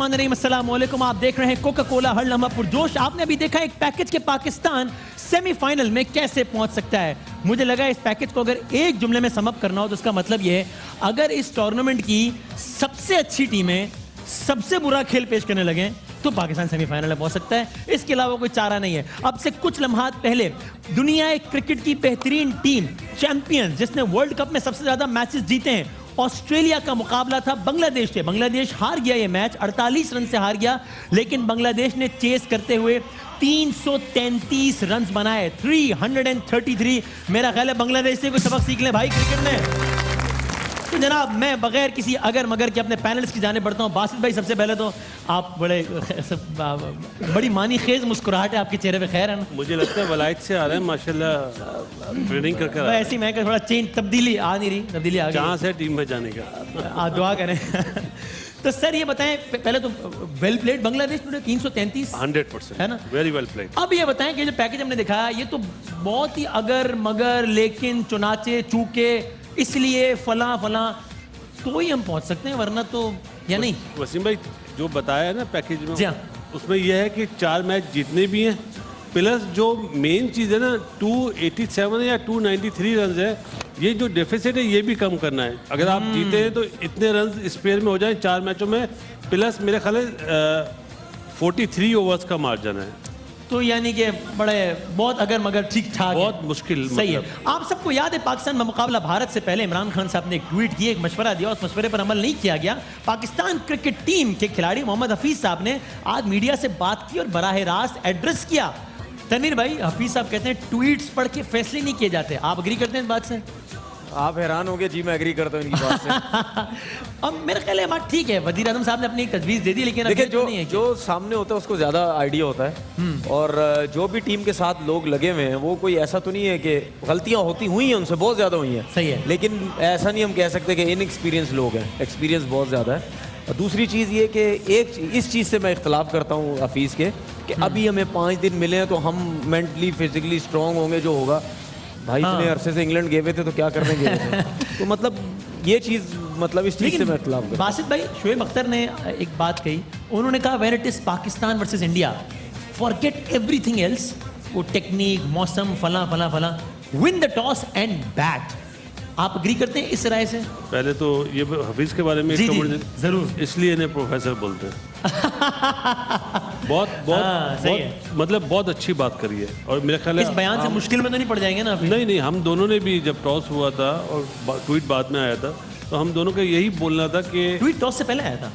बिस्मिल्लाहिर्रहमानिर्रहीम, अस्सलाम वालेकुम। आप देख रहे हैं कोका कोला हर लम्हा पुरजोश। आपने अभी देखा एक पैकेज के पाकिस्तान सेमीफाइनल में कैसे पहुंच सकता है। मुझे लगा इस पैकेज को अगर एक जुमले में समअप करना हो तो उसका मतलब ये है, अगर इस टूर्नामेंट की सबसे अच्छी टीमें सबसे बुरा खेल पेश करने लगे तो पाकिस्तान सेमीफाइनल में पहुंच सकता है। इसके अलावा कोई चारा नहीं है। अब से कुछ लम्हात पहले दुनिया क्रिकेट की बेहतरीन टीम चैंपियंस, जिसने वर्ल्ड कप में सबसे ज्यादा मैचेस जीते हैं, ऑस्ट्रेलिया का मुकाबला था बांग्लादेश से। बांग्लादेश हार गया ये मैच, 48 रन से हार गया, लेकिन बांग्लादेश ने चेस करते हुए 333 रन बनाए, 333। मेरा ख्याल है बांग्लादेश से कोई सबक सीख ले भाई क्रिकेट में। तो जनाब, मैं बगैर किसी अगर मगर के अपने पैनल्स की जाने बढ़ता हूँ। बासित भाई, सबसे पहले तो आप बड़ी मानी खेज मुस्कुराहट है आपके चेहरे पे, खैर है ना? मुझे लगता है वलायत से आ रहा है माशाल्लाह, ट्रेनिंग करके मैं ऐसी मैं थोड़ा चेंज तब्दीली आ नहीं रही, तब्दीली आ गई। चांस है टीम में जाने का, आप दुआ करें। तो सर ये बताएं, पहले तो वेल प्लेड बांग्लादेश ने 333, 100% है ना, वेरी वेल प्लेड। अब ये बताएं कि जो पैकेज हमने दिखाया ये तो बहुत ही अगर मगर लेकिन चुनाचे चूके इसलिए फला फला तो ही हम पहुंच सकते हैं, वरना तो या नहीं। वसीम भाई जो बताया है ना पैकेज में, जी उसमें यह है कि 4 मैच जीतने भी हैं, प्लस जो मेन चीज़ है ना 287 या 293 रन है, ये जो डेफिसिट है ये भी कम करना है। अगर आप जीते हैं तो इतने रन स्पेयर में हो जाए 4 मैचों में, प्लस मेरे ख्याल है 43 ओवर्स का मार्जिन है। तो यानी कि बड़े बहुत अगर मगर ठीक ठाक, बहुत मुश्किल सही है। आप सबको याद है पाकिस्तान में मुकाबला भारत से पहले इमरान खान साहब ने एक ट्वीट किया, एक मशवरा दिया, उस मशवरे पर अमल नहीं किया गया। पाकिस्तान क्रिकेट टीम के खिलाड़ी मोहम्मद हफीज साहब ने आज मीडिया से बात की और बराह रास्त एड्रेस किया। तनवीर भाई, हफीज साहब कहते हैं ट्वीट्स पढ़ के फैसले नहीं किए जाते। आप अग्री करते हैं इस बात से? आप हैरान होंगे जी, मैं एग्री करता हूँ इनकी बात से। अब मेरे ख्याल है बात ठीक है, वजीर आजम साहब ने अपनी तजवीज़ दे दी, लेकिन देखिए जो सामने होता है उसको ज़्यादा आइडिया होता है, और जो भी टीम के साथ लोग लगे हुए हैं वो कोई ऐसा तो नहीं है कि गलतियाँ होती हुई हैं, उनसे बहुत ज़्यादा हुई हैं, सही है, लेकिन ऐसा नहीं हम कह सकते कि इनएक्सपीरियंस लोग हैं, एक्सपीरियंस बहुत ज़्यादा है। और दूसरी चीज़ ये कि इस चीज़ से मैं इख्तलाफ करता हूँ हफीज़ के, कि अभी हमें 5 दिन मिले हैं तो हम मेंटली फिजिकली स्ट्रॉन्ग होंगे जो होगा। भाई इतने अरसे से इंग्लैंड गए हुए थे तो क्या करने गए थे? तो मतलब ये चीज़, मतलब इस चीज़ से मैं इख्तलाफ करता हूं। बासित भाई, शोएब अख्तर ने एक बात कही, उन्होंने कहा when it is Pakistan versus India, forget everything else. वो टेक्निक, मौसम, फला फला फला, win the toss and bat. आप अग्री करते हैं इस राय से? पहले तो ये हफीज के बारे में जी जरूर, इसलिए इन्हें प्रोफेसर बोलते हैं। बहुत सही है, मतलब बहुत अच्छी बात करी है। और मेरा ख्याल है इस बयान से मुश्किल में तो नहीं पड़ जाएंगे ना? नहीं, हम दोनों ने भी जब टॉस हुआ था और ट्वीट बाद में आया था, तो हम दोनों का यही बोलना था कि ट्वीट टॉस से पहले आया था।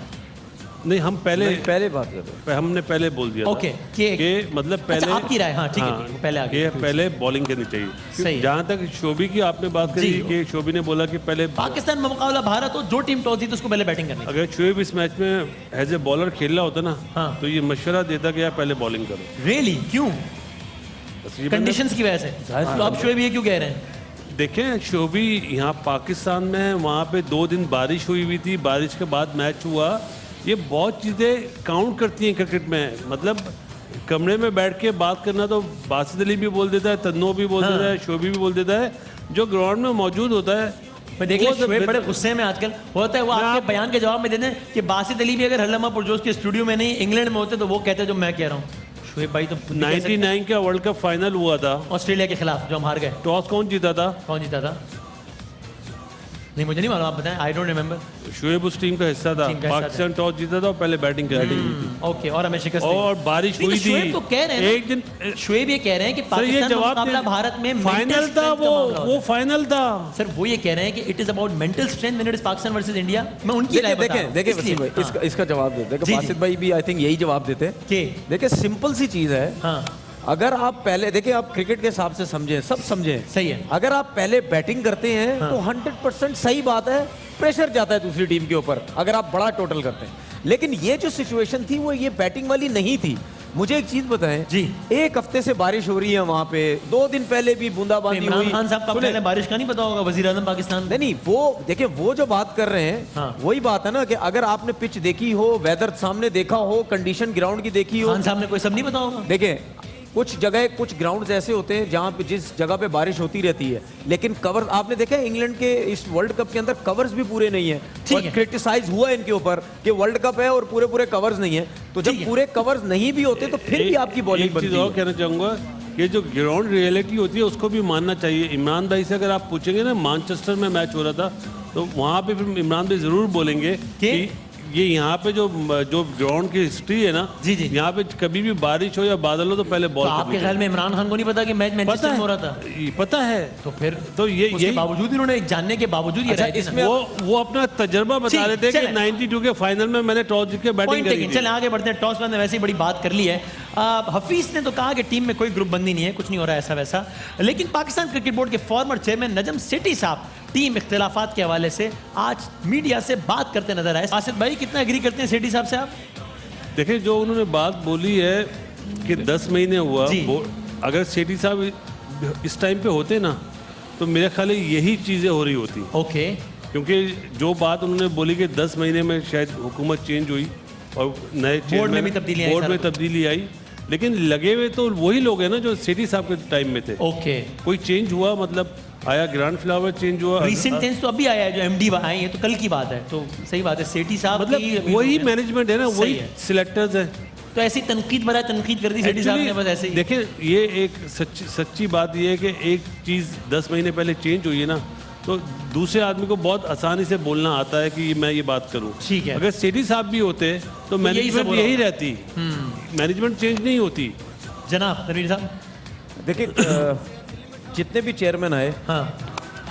नहीं, हम पहले बात करते, हमने पहले बोल दिया ओके कि मतलब पहले, अच्छा, आपकी राय, हाँ ठीक है, पहले आगे पहले बॉलिंग करनी चाहिए। जहाँ तक शोबी की आपने बात करी कि शोबी ने बोला कि पहले पाकिस्तान में मुकाबला भारत हो, जो टीम टॉस जीते उसको पहले बैटिंग करनी। अगर शोएब इस मैच में एज ए बॉलर खेल रहा होता ना, तो ये मशवरा देता कि यार पहले बॉलिंग करो। रियली? क्यों? कंडीशंस की वजह से? तो आप शोएब ये क्यों कह रहे हैं? देखें, शोबी यहाँ पाकिस्तान में, वहाँ पे 2 दिन बारिश हुई थी, बारिश के बाद मैच हुआ। ये बहुत चीज़ें काउंट करती हैं क्रिकेट में। मतलब कमरे में बैठ के बात करना तो बासित अली भी बोल देता है, तन्नो भी बोल देता है, शोबी भी बोल देता है, जो ग्राउंड में मौजूद होता है। मैं देख लिया शोएब बड़े गुस्से में आजकल होता है, वो आपके बयान के जवाब में देते हैं कि बासित अली भी अगर हर लम्हा पुरजोश के स्टूडियो में नहीं इंग्लैंड में होते तो वो कहते हैं जो मैं कह रहा हूँ। शोएब भाई तो 99 का वर्ल्ड कप फाइनल हुआ था ऑस्ट्रेलिया के खिलाफ, जो हम हार गए। टॉस कौन जीता था? नहीं, मुझे नहीं मालूम, आप बताएं, आई डोंट रिमेंबर। शोएब उस टीम का हिस्सा था। पाकिस्तान टॉस जीता था और पहले बैटिंग करी थी। ओके, और हमें शिकस्त और बारिश हुई थी। शोएब तो कह रहे हैं एक दिन, शोएब ये कह रहे हैं कि पाकिस्तान का मुकाबला भारत में फाइनल था, वो फाइनल था। सर वो ये कह रहे हैं कि it is about mental strength when it is Pakistan versus India. मैं उनकी राय बता रहा हूं। देखिए वसीम भाई, इसका जवाब देते हैं। बासित भाई भी आई थिंक यही जवाब देते हैं कि देखिए सिंपल सी चीज है, अगर आप पहले देखिए, आप क्रिकेट के हिसाब से समझें, सब समझें, सही है। अगर आप पहले बैटिंग करते हैं तो 100% सही बात है, प्रेशर जाता है दूसरी टीम के ऊपर अगर आप बड़ा टोटल करते हैं। लेकिन ये जो सिचुएशन थी वो ये बैटिंग वाली नहीं थी। मुझे एक चीज बताएं जी, 1 हफ्ते से बारिश हो रही है वहां पे, 2 दिन पहले भी बूंदाबांदी हुई। इमरान खान साहब का पहले बारिश का नहीं पता होगा, वजीर आजम पाकिस्तान। नहीं, वो देखिए, वो जो बात कर रहे हैं वही बात है ना कि अगर आपने पिच देखी हो, वेदर सामने देखा हो, कंडीशन ग्राउंड की देखी हो। खान साहब ने कोई सब नहीं पता होगा। देखिए कुछ जगह कुछ ग्राउंड्स ऐसे होते हैं जहाँ पे जिस जगह पे बारिश होती रहती है लेकिन कवर आपने देखा है इंग्लैंड के इस वर्ल्ड कप के अंदर कवर्स भी पूरे नहीं है ठीक और है। क्रिटिसाइज हुआ है इनके ऊपर कि वर्ल्ड कप है और पूरे पूरे कवर्स नहीं है तो ठीक जब है। पूरे कवर्स नहीं भी होते तो फिर भी आपकी बॉलिंग एक चीज बनती और है। कहना चाहूंगा कि जो ग्राउंड रियलिटी होती है उसको भी मानना चाहिए। इमरान भाई से अगर आप पूछेंगे ना, मैनचेस्टर में मैच हो रहा था तो वहाँ पे फिर इमरान भाई जरूर बोलेंगे कि ये यहाँ पे जो ग्राउंड की हिस्ट्री है ना, जी, जी। यहाँ पे कभी भी बारिश हो या बादल हो तो पहले तो बॉल आपके ख्याल में इमरान खान को नहीं पता कि मैच मैनचेस्टर में हो रहा था? पता है। तो फिर तो ये उसके बावजूद इन्होंने जानने के बावजूद ये अच्छा, राय दी ना। इसमें वो अपना तजर्बा बता रहे थे कि चलें। 92 के फाइनल में मैंने टॉस जीत के बैटिंग पॉइंट करी टेकन। थी। चलें आगे बढ़ते हैं। टॉस मैंने वैसे ही बड़ी बात कर ली है। हफीज ने तो कहा कि टीम में कोई ग्रुप बंदी नहीं है, कुछ नहीं हो रहा है ऐसा वैसा, लेकिन पाकिस्तान क्रिकेट बोर्ड के फॉर्मर चेयरमैन नजम सेठी साहब टीम इख्तिलाफात के हवाले से आज मीडिया से बात करते नजर आए। आसिफ भाई कितना एग्री करते हैं सेठी साहब से आप? देखिए जो उन्होंने बात बोली है कि 10 महीने हुआ, जी। अगर सेठी साहब इस टाइम पे होते ना तो मेरे ख्याल है यही चीज़ें हो रही होती, ओके क्योंकि जो बात उन्होंने बोली कि 10 महीने में शायद हुकूमत चेंज हुई और नए बोर्ड में भी तब्दीली आई, बोर्ड में सारा तब्दीली आई, लेकिन लगे हुए तो वही लोग हैं ना जो सेठी साहब के टाइम में थे। ओके। कोई चेंज हुआ मतलब आया ग्रांड फ्लावर चेंज हुआ, रिसेंट चेंज तो अभी आया है, जो एमडी आए हैं तो कल की बात है। तो सही बात है, सेठी साहब की मतलब अभी वही हो गया। मैनेजमेंट है ना, सही वही है। सिलेक्टर्स है। तो ऐसी तनकीद बड़ा तनकीद कर दी सेठी साहब ने, बस ऐसे ही। देखिए ये एक सच्ची बात ये है कि एक चीज़ 10 महीने पहले चेंज हुई है ना तो दूसरे आदमी को बहुत आसानी से बोलना आता है कि मैं ये बात करूं। ठीक है। अगर सेठी साहब भी होते तो यही मैनेजमेंट सब हो रहा यही होता। रहती, मैनेजमेंट चेंज नहीं होती। जनाब तनवीर साहब। देखिए जितने भी चेयरमैन आए हाँ,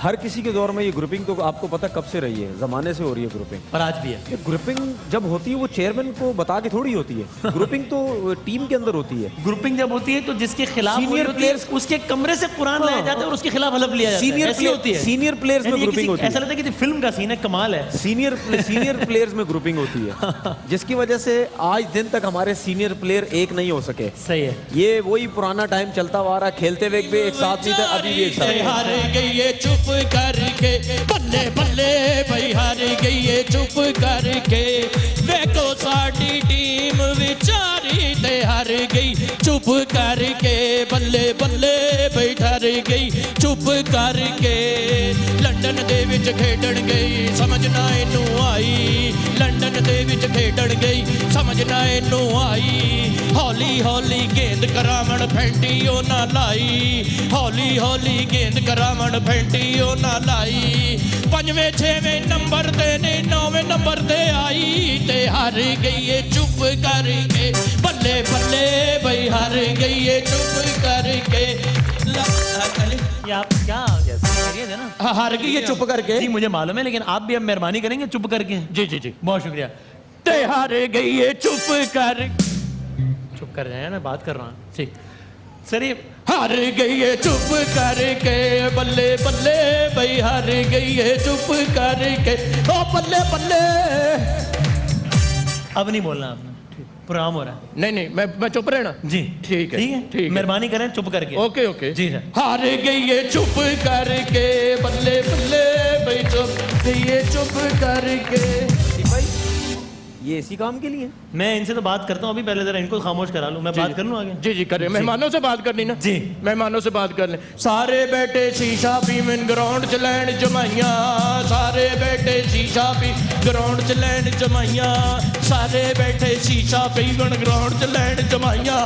हर किसी के दौर में ये ग्रुपिंग तो आपको पता कब से रही है, जमाने से हो रही है ग्रुपिंग। और आज भी है। ये ग्रुपिंग जब होती है वो चेयरमैन को बता के थोड़ी होती है, ग्रुपिंग तो टीम के अंदर होती है। ग्रुपिंग जब होती है तो जिसके खिलाफ Senior होती है, players- उसके कमरे से कुरान लाया जाता है और उसके खिलाफ हलफ लिया जाता है। सीनियर ऐसी होती है। सीनियर प्लेयर्स में यानी ये ग्रुपिंग किसी- होती ऐसा है। लगता है कि फिल्म का सीन है, कमाल है। सीनियर प्लेयर्स में ग्रुपिंग होती है जिसकी वजह से आज दिन तक हमारे सीनियर प्लेयर एक नहीं हो सके। सही है। ये वही पुराना टाइम चलता हुआ रहा, खेलते हुए भी एक साथ नहीं थे, अभी भी एक साथ हैं। हार गई है चुप करके, बल्ले बल्ले भाई हार गई है चुप करके, देखो साडी टीम विचारी ते हार गई चुप करके, बल्ले बल्ले भाई हार गई चुप करके। लंडन दे विच खेडण गई समझ ना इनू आई, लंडन दे विच खेडण गई समझ ना इनू आई, हौली हौली गेंद करावण फैंटी ओ ना लाई, हौली हौली गेंद करावण फैंटी ओ ना लाई, 5वें 6वें नंबर ते ने 9वें नंबर ते आई ते हार गई है चुप करके, बल्ले बल्ले भाई हार गई है चुप करके। ये आप क्या खैरियत है ना? हार गई है चुप करके। जी मुझे मालूम है, लेकिन आप भी अब मेहरबानी करेंगे चुप करके। जी जी जी। बहुत शुक्रिया। ते हार गई है चुप कर, चुप कर जाए, मैं बात कर रहा हूँ। ठीक सर, ये हार गई है चुप करके, बल्ले बल्ले भाई हार गई है चुप करके, ओ बल्ले बल्ले। अब नहीं बोलना आपने, प्रोग्राम हो रहा है। नहीं नहीं मैं चुप रहना। जी ठीक है, ठीक है, ठीक है। मेहरबानी करें चुप करके। ओके ओके जी सर। हार गई है चुप करके, बल्ले बल्ले भाई चुप गई है चुप करके। भाई ये इसी काम के लिए मैं इनसे तो बात करता हूँ, अभी पहले जरा इनको खामोश करा लूँ, मैं बात कर लूँ आगे। जी जी करें, मेहमानों से बात करनी ना। जी। मेहमानों से बात कर लें। सारे बैठे शीशा पीवन ग्राउंड च लैन जमाइया, सारे बैठे शीशा पी ग्राउंड च लैन जमाइया, सारे बैठे शीशा पीवन ग्राउंड च लैन जमाइया,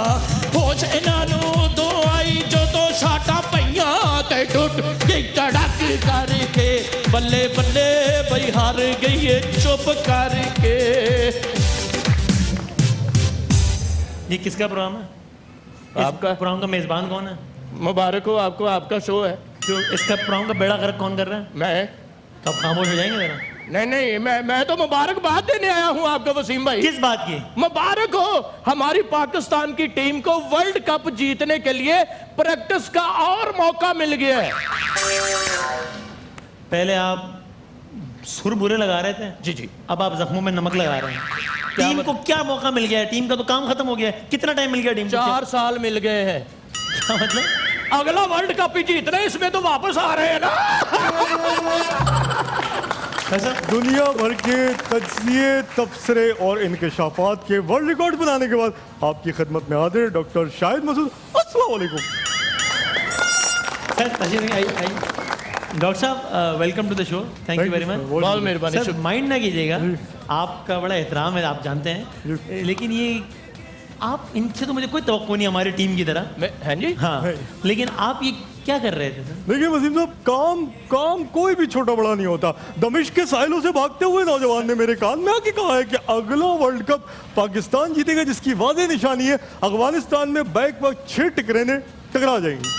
होश इन्हां उदों आई जदों शाटा पईयां ते टुट गई धड़क करके, बल्ले बल्ले बई हार गई है चुप करके। ये किसका प्रोग्राम है? आपका। इस प्रोग्राम का मेजबान कौन है? मुबारक हो आपको, आपका शो है। जो इसका प्रोग्राम का बेड़ा गर्क कौन कर रहा है? मैं तो आप खामोश हो जाएंगे जरा। नहीं नहीं मैं तो मुबारकबाद देने आया हूँ आपको वसीम भाई। किस बात की? मुबारक हो, हमारी पाकिस्तान की टीम को वर्ल्ड कप जीतने के लिए प्रैक्टिस का और मौका मिल गया है। पहले आप सुर बुरे लगा रहे थे, जी जी। अब आप जख्मों में नमक लगा रहे हैं। टीम को क्या मौका मिल गया है? टीम का तो काम खत्म हो गया है। कितना टाइम मिल गया टीम को? 4 साल मिल गए हैं। क्या मतलब? अगला वर्ल्ड कप ही जीतना है, इसमें तो वापस आ रहे हैं ना। दुनिया भर के तज्जिए, तबसरे और इंकशाफात के वर्ल्ड रिकॉर्ड बनाने के बाद आपकी खिदमत में हाजिर डॉक्टर शाहिद मसूद। अस्सलाम वालेकुम। सर तशरीफ आइए। डॉक्टर साहब welcome to the show, thank you very much. बहुत मेहरबानी। सर माइंड ना कीजिएगा, आपका बड़ा एहतराम है, आप जानते हैं, लेकिन ये आप इनसे तो मुझे कोई तवक्को नहीं हमारी टीम की तरह। हैं जी? हाँ, लेकिन आप ये क्या कर रहे थे सर? देखिए वसीम साहब, काम कोई भी छोटा बड़ा नहीं होता। दमिश्क के साहिलों से भागते हुए नौजवान ने मेरे कान में आके कहा है कि अगला वर्ल्ड कप पाकिस्तान जीतेगा, जिसकी वाज़ेह निशानी है अफगानिस्तान में बैक वक्त 6 ट्रेनें टकरा जाएंगी।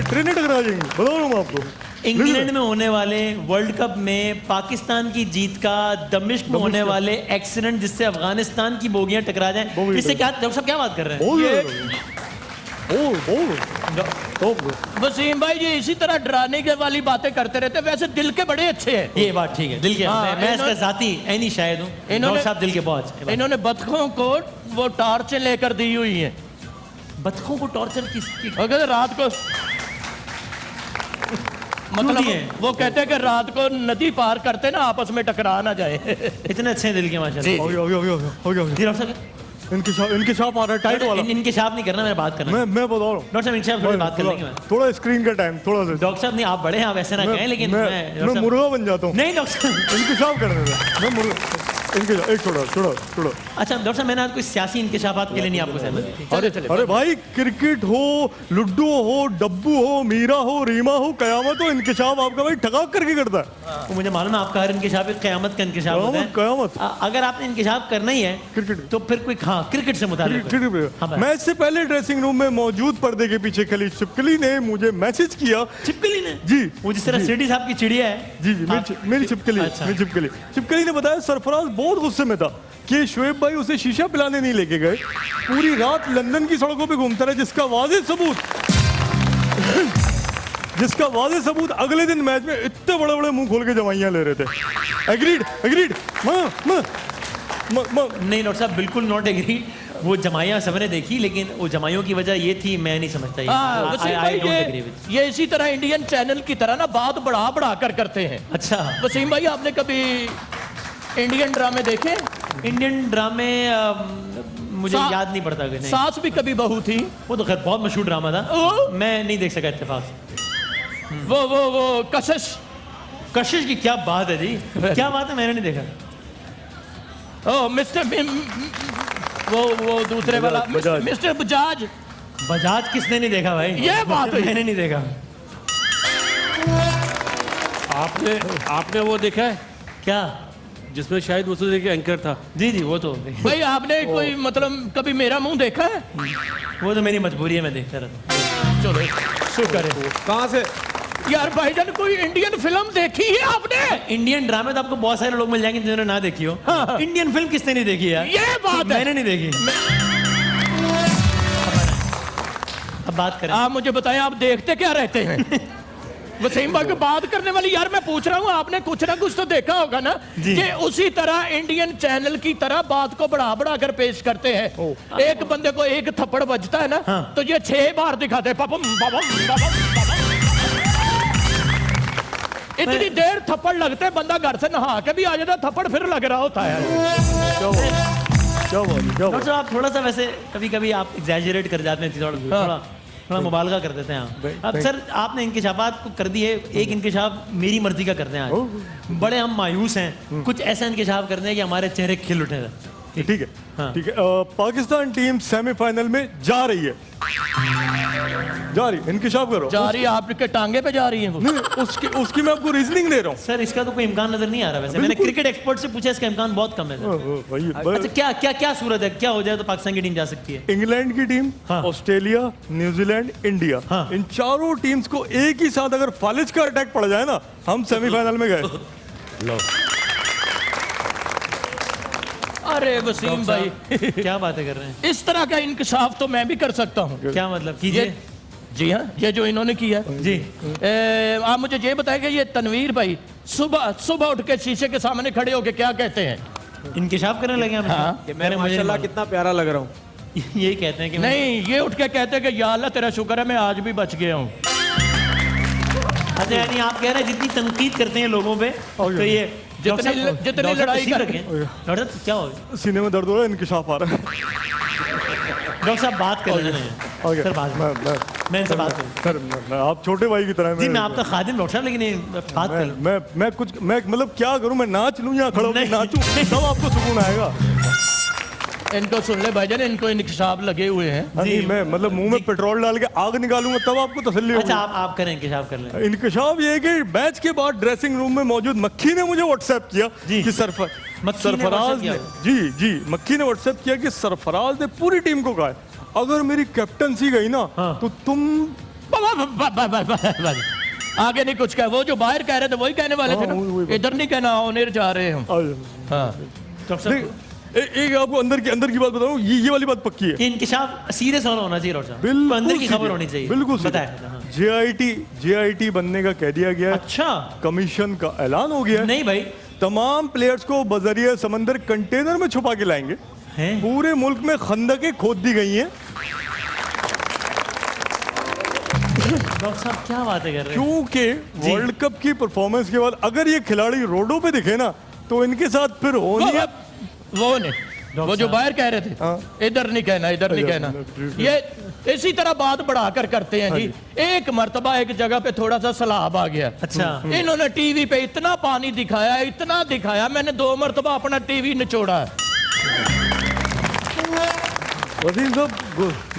ट्रेनें टकरा जाएंगी, बता रहा हूँ आपको। इंग्लैंड में होने वाले वर्ल्ड कप में पाकिस्तान की जीत का दमिश्क में होने वाले एक्सीडेंट जिससे अफगानिस्तान की बोगियां टकरा जाएं, इससे क्या डॉक्टर साहब क्या बात कर रहे हैं? वसीम भाई ये इसी तरह डराने के वाली बातें करते रहते, वैसे दिल के बड़े अच्छे हैं। ये बात ठीक है, दिल के हाँ, मैं इसका साथी ऐनी शायद हूँ, डॉक्टर साहब दिल के बहुत अच्छे। इन्होंने बतखों को वो टार्चें लेकर दी हुई हैं। बतखों को टॉर्चर किसकी? अगर रात को मतलब दिए? वो कहते हैं कि रात को नदी पार करते ना आपस में टकरा ना जाए। इतने अच्छे हैं दिल के माशाल्लाह। हो गया। जी डॉक्टर साहब इंकशाफ आ रहा है टाइट वाला। इंकशाफ नहीं करना, मैं बात करना। मैं बता रहा हूँ डॉक्टर साहब इंकशाफ थोड़ी बात कर लेंगे। थोड़ा स्क्रीन का टाइम थोड़ा सा। डॉक्टर साहब नहीं, आप बड़े हैं, आप ऐसे ना कहें, लेकिन मैं डॉक्टर साहब- मुर्गा बन जाता हूँ। नहीं डॉक्टर साहब। इंकशाफ करने दे। मैं मुर्गा इंकशाफ एक छोड़ा। अच्छा डॉक्टर साहब, मैंने आज कोई सियासी इंकशाफात के लिए नहीं आपको सहमत की। अरे भाई, क्रिकेट हो, लुड्डू हो, डब्बू हो, मीरा हो, रीमा हो, कयामत हो, इंकशाफ आपका भाई ठगा करके करता है। तो मुझे मालूम है आपका हर इंकशाफ एक क़यामत का इंकशाफ होता है। कयामत। अगर आपने इंकशाफ करना ही है क्रिकेट। तो फिर कोई हाँ क्रिकेट से मुताल्लिक हाँ, बस। मैच से पहले ड्रेसिंग रूम में मौजूद पर्दे के पीछे खली छिपकली ने मुझे मैसेज किया। छिपकली ने? जी। वो जिस तरह सिटी साहब की चिड़िया है। जी मेरी छिपकली। अच्छा। मेरी छिपकली ने बताया सरफराज बहुत गुस्से में था कि शोएब भाई उसे शीशा पिलाने नहीं लेके गए, पूरी रात लंदन की सड़कों पे घूमता रहा, जिसका वाज़ेह सबूत अगले दिन मैच में इतने बड़े बड़े मुंह खोल के जमाइयां ले रहे थे। एग्रीड। नहीं डॉक्टर साहब, बिल्कुल नॉट एग्री। वो जमाइयां सबने देखी, लेकिन वो जमाइयों की वजह ये थी, मैं नहीं समझता। वसीम भाई ये इसी तरह इंडियन चैनल की तरह ना बात बढ़ा कर करते हैं। अच्छा वसीम भाई आपने कभी इंडियन ड्रामे देखे? इंडियन ड्रामे मुझे याद नहीं पड़ता। नहीं। सास भी कभी बहू थी, वो तो खैर बहुत मशहूर ड्रामा था, ओ? मैं नहीं देख सका इत्तेफाक से। वो कशिश की क्या बात है जी, क्या बात है, मैंने नहीं देखा। ओ मिस्टर वो दूसरे वाला बजाज। मिस्टर बजाज। बजाज किसने नहीं देखा भाई? ये बात है। मैंने नहीं देखा। आपने वो देखा है क्या? जिसमें शाहिद मसूद के एंकर था? जी वो तो भाई आपने कोई मतलब कभी मेरा मुंह देखा है? वो तो मेरी मजबूरी है, मैं देखता रहता। चलो शुक्र है। कहाँ से? यार भाईजान कोई इंडियन फिल्म देखी है आपने? इंडियन ड्रामे तो आपको बहुत सारे लोग मिल जाएंगे जिन्होंने ना देखी हो। हाँ। इंडियन फिल्म किसने नहीं देखी यार? ये बात है। मैंने नहीं देखी। अब बात करें। आप मुझे बताएं आप देखते क्या रहते हैं? वसीम भाई को बात करने वाली, यार मैं पूछ रहा हूँ, आपने कुछ ना कुछ तो देखा होगा ना कि उसी तरह इंडियन चैनल की तरह बात को बढ़ा कर पेश करते हैं। एक बंदे को एक थप्पड़ बजता है ना, तो ये 6 बार दिखाते हैं। पपम पपम पपम। इतनी देर थप्पड़ लगते हैं, बंदा घर से नहा के भी आ जाता, थप्पड़ फिर लग रहा होता है। डॉक्टर साहब आप थोड़ा सा वैसे कभी कभी आप एग्जैजरेट कर जाते हैं, थोड़ा मुबालगा कर देते हैं आप। अब सर आपने इंकशाफात को कर दिए, एक इंकशाफ मेरी मर्जी का करते हैं आज। बड़े हम मायूस हैं, कुछ ऐसा इंकशाफ करते हैं कि हमारे चेहरे खिल उठे। ठीक है। पाकिस्तान टीम सेमीफाइनल में जा रही है। इंकशाफ करो। जा रही है आपके टांगे पे जा रही है वो? नहीं, उसकी मैं आपको रीजनिंग दे रहा हूँ। सर इसका तो कोई इम्कान नजर नहीं आ रहा। वैसे मैंने क्रिकेट एक्सपर्ट से पूछा, इसका इम्कान बहुत कम है सर। अच्छा क्या क्या क्या सूरत है, क्या हो जाए तो पाकिस्तान की टीम जा सकती है? इंग्लैंड की टीम, ऑस्ट्रेलिया, न्यूजीलैंड, इंडिया, इन चारों टीम्स को एक ही साथ अगर फालिज का अटैक पड़ जाए ना, हम सेमीफाइनल में गए। अरे वसीम भाई क्या बातें कर रहे हैं? इस तरह का इंकशाफ तो मैं भी कर सकता हूँ। क्या मतलब कीजिए। जी हाँ, ये जो इन्होंने किया जी। आप मुझे ये बताएं कि ये तनवीर भाई सुबह उठ के शीशे के सामने खड़े होके क्या कहते हैं? इंकशाफ करने लगे हैं? हाँ। कि मैं माशाल्लाह कितना प्यारा लग रहा हूँ। यही कहते हैं कि नहीं, ये उठ के कहते हैं कि या अल्लाह तेरा शुक्र है मैं आज भी बच गया हूँ। अच्छा यानी आप कह रहे हैं जितनी तनकीद करते हैं लोगों पे तो ये जितनी लड़ाई कर डॉक्टर साहब क्या हो गया? सीने में दर्द हो रहा है, इंकिशाफ आ रहा है। डॉक्टर साहब बात कर रहे हैं सर, बात मैं इनसे बात करूं सर आप छोटे भाई की तरह जी, मैं आपका खादिम डॉक्टर साहब, लेकिन ये बात कर मैं मतलब क्या करूं, मैं नाच लूं या खड़ा होकर नाचूं, तब आपको सुकून आएगा। इनको सुन ले भाईजान, इनको इंकशाफ लगे हुए हैं। हाँ नहीं, मैं मतलब मुंह में पेट्रोल डाल के आग निकालूंगा तब आपको तसल्ली होगी। अच्छा आप करें, इंकशाफ कर लें। इंकशाफ ये है कि मैच के बाद ड्रेसिंग रूम में मौजूद मक्खी ने मुझे व्हाट्सएप किया जी। कि सरफराज ने जी मक्खी ने व्हाट्सएप किया कि सरफराज ने पूरी टीम को कहा है अगर मेरी कैप्टनसी गई ना तो तुम आगे नहीं कुछ कह, वो जो बाहर कह रहे थे वही कहने वाले थे वही ना, इधर नहीं कहना, ओनेर जा रहे हैं हम। हाँ डॉक्टर साहब एक आपको अंदर की बात बताऊं, ये वाली बात पक्की है कि इंकशाफ सीरियस होना चाहिए डॉक्टर साहब, बिल्कुल अंदर की खबर सीधे, होनी चाहिए। बिल्कुल बताएं। JIT बनने का कह दिया गया है। अच्छा कमीशन का ऐलान हो गया है। नहीं भाई, तमाम प्लेयर्स को बजरिया समंदर कंटेनर में छुपा के लाएंगे। हैं? पूरे मुल्क में खंदकें खोद दी गई हैं डॉक्टर साहब क्या बातें कर रहे हैं? क्योंकि वर्ल्ड कप की परफॉर्मेंस के बाद अगर ये खिलाड़ी रोडों पे दिखे ना तो इनके साथ फिर होनी है। वो नहीं, वो जो बाहर कह रहे थे इधर नहीं कहना, इधर नहीं कहना, ये इसी तरह बात बढ़ाकर करते हैं जी। एक मर्तबा एक जगह पे थोड़ा सा सैलाब आ गया, अच्छा इन्होंने टीवी पे इतना पानी दिखाया, इतना दिखाया, मैंने 2 मर्तबा अपना टीवी निचोड़ा है। वसीम साहब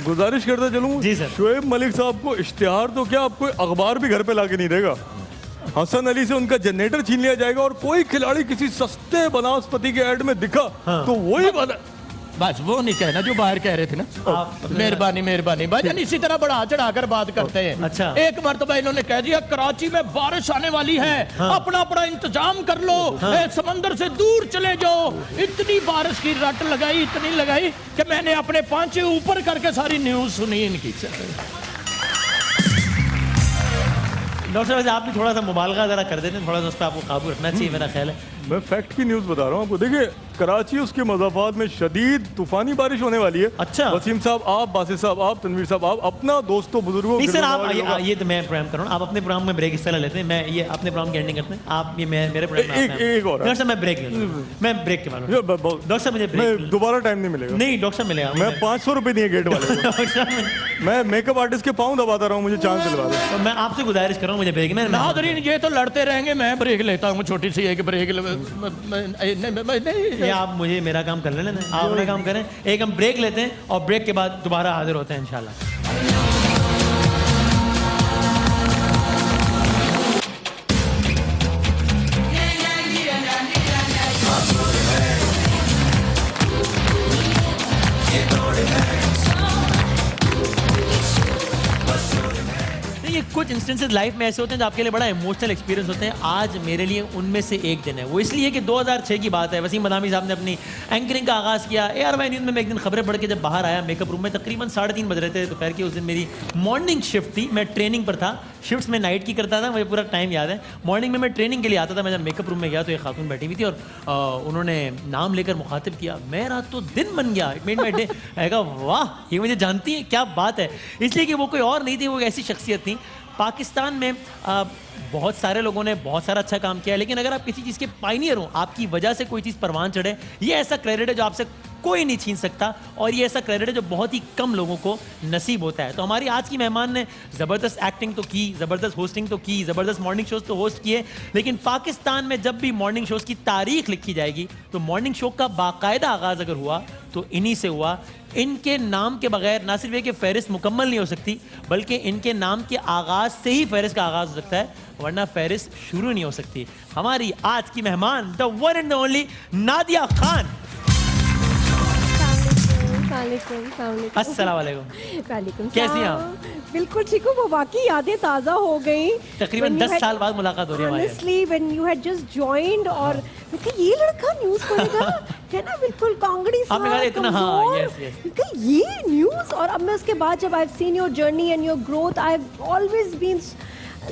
गुजारिश करता चलूं जी सर। शोएब मलिक साहब को इश्तिहार तो क्या, आपको अखबार भी घर पे लाके नहीं देगा। हसन अली से उनका जनरेटर छीन लिया जाएगा और कोई खिलाड़ी किसी सस्ते बनास्पति के ऐड में दिखा तो वही बना। बस वो नहीं कहना जो बाहर कह रहे थे ना। मेहरबानी मेहरबानी भाईजान, इसी तरह बढ़ा चढ़ाकर बात करते हैं। अच्छा। एक मर्तबा इन्होंने कह दिया कराची में बारिश आने वाली है, अपना अपना इंतजाम कर लो, समंदर से दूर चले जाओ। इतनी बारिश की रट लगाई, इतनी लगाई कि मैंने अपने पांचे ऊपर करके सारी न्यूज सुनी इनकी। डॉक्टर साहब आप भी थोड़ा सा मुबालगा जरा कर देते हैं, थोड़ा सा उस पर आपको काबू रखना चाहिए, मेरा ख्याल है। मैं फैक्ट की न्यूज बता रहा हूँ आपको। देखिए कराची उसके मज़ाफ़ात में शदीद तूफानी बारिश होने वाली है। अच्छा। वसीम साहब, आप बासित साहब, आप तनवीर साहब, आप अपना दोस्तों बुजुर्गों नहीं सर, आप ये तो मैं प्रोग्राम कर रहा हूँ, आप अपने प्रोग्राम में ब्रेक इस तरह लेते हैं, मैं ये अपने प्रोग्राम की एंडिंग करते हैं, आप ये मेरे प्रोग्राम में एक और डॉक्टर साहब मैं ब्रेक ले लूँ, मैं ब्रेक के बाद डॉक्टर साहब मुझे ब्रेक दोबारा टाइम नहीं मिलेगा। नहीं डॉक्टर साहब मिलेगा, मैं 500 रुपए दिए गेट वाले को। डॉक्टर साहब मैं मेकअप आर्टिस्ट के पाँव दबाता रहा हूँ, मुझे चांस दिलवा दो। तो मैं आपसे गुजारिश कर रहा हूँ, मुझे ब्रेक में नाज़रीन ये तो लड़ते रहेंगे, मैं ब्रेक लेता हूँ, छोटी सी एक ब्रेक। ये आप मुझे मेरा काम कर लेना, आप अपना काम करें, एक हम ब्रेक लेते हैं और ब्रेक के बाद दोबारा हाजिर होते हैं इंशाल्लाह। ये कुछ इंस्टेंसेस लाइफ में ऐसे होते हैं जो आपके लिए बड़ा इमोशनल एक्सपीरियंस होते हैं। आज मेरे लिए उनमें से एक दिन है। वो इसलिए कि 2006 की बात है, वसीम बदामी साहब ने अपनी एंकरिंग का आगाज़ किया। ARY न्यूज़ में मैं एक दिन खबरें पढ़ के जब बाहर आया मेकअप रूम में, तकरीबन 3:30 बज रहे थे दोपहर के। उस दिन मेरी मॉर्निंग शिफ्ट थी, मैं ट्रेनिंग पर था। शिफ्ट्स में नाइट की करता था, मुझे पूरा टाइम याद है। मॉर्निंग में मैं ट्रेनिंग के लिए आता था। मैं जब मेकअप रूम में गया तो एक खातून बैठी हुई थी और उन्होंने नाम लेकर मुखातिब किया। मेरा तो दिन बन गया, इट मेड माय डे। आएगा वाह, ये मुझे जानती है, क्या बात है। इसलिए कि वो कोई और नहीं थी, वो ऐसी शख्सियत थी। पाकिस्तान में बहुत सारे लोगों ने बहुत सारा अच्छा काम किया है, लेकिन अगर आप किसी चीज़ के पायनियर हो, आपकी वजह से कोई चीज़ परवान चढ़े, ये ऐसा क्रेडिट है जो आपसे कोई नहीं छीन सकता, और ये ऐसा क्रेडिट है जो बहुत ही कम लोगों को नसीब होता है। तो हमारी आज की मेहमान ने ज़बरदस्त एक्टिंग तो की, ज़बरदस्त होस्टिंग तो की, ज़बरदस्त मॉर्निंग शोज़ तो होस्ट किए, लेकिन पाकिस्तान में जब भी मॉर्निंग शोज़ की तारीख लिखी जाएगी तो मॉर्निंग शो का बाकायदा आगाज़ अगर हुआ तो इन्हीं से हुआ। इनके नाम के बगैर ना सिर्फ ये कि फहरिस्त मुकम्मल नहीं हो सकती, बल्कि इनके नाम के आगाज़ से ही फहरिस्त का आगाज़ हो सकता है, वरना फहरिस्त शुरू नहीं हो सकती। हमारी आज की मेहमान the one and the only Nadia Khan. अस्सलाम वालेकुम। कैसी हैं आप? बिल्कुल ठीक हूँ। वो वाकई यादें ताज़ा हो गई। तकरीबन 10 साल बाद मुलाकात हो रही है हमारी। Honestly, when you had just joined और ये लड़का न्यूज़ पढ़ेगा है ना, बिल्कुल कांगड़ी सा, आपने कहा इतना, हाँ, yes. ये न्यूज़। और अब मैं उसके बाद जब I've seen your journey and your growth, I've always been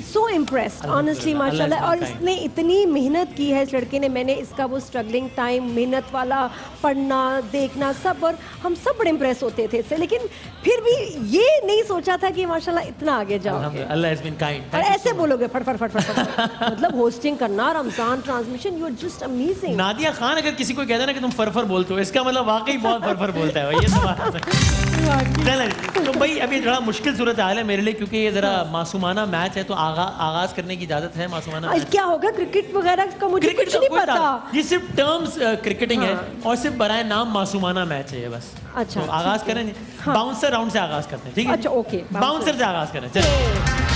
so impressed honestly माशाल्लाह। Allah और is kind. इसने इतनी मेहनत की है इस लड़के ने, मैंने इसका वो स्ट्रगलिंग टाइम, मेहनत वाला पढ़ना देखना सब, और हम सब बड़े इम्प्रेस होते थे इससे, लेकिन फिर भी ये नहीं सोचा था कि माशाल्लाह इतना आगे जाओगे। अल्लाह has been kind. और ऐसे बोलोगे फट फट फट फट फट मतलब होस्टिंग करना, Ramzan transmission, you are just amazing. Nadia Khan अगर किसी को कहता है ना कि तुम फरफर बोलते हो, इसका मतलब वाकई बहुत फरफर बोलता है भाई, ये सवाल। चलें, तो भाई अभी थोड़ा मुश्किल सूरत हाल है मेरे लिए, क्योंकि ये जरा मासूमाना मैच है, तो आगाज करने की इजाजत है मासूमाना आज मैच। क्या होगा क्रिकेट वगैरह का मुझे क्रिकेट कुछ का नहीं कोई पता। ताल्लुक- ये सिर्फ टर्म्स क्रिकेटिंग है, और सिर्फ बराए नाम मासूमाना मैच है ये बस। अच्छा, तो आगाज ठीक है। करें, बाउंसर राउंड से आगाज करते हैं, ठीक है? अच्छा, ओके, बाउंसर से आगाज करें, चलिए।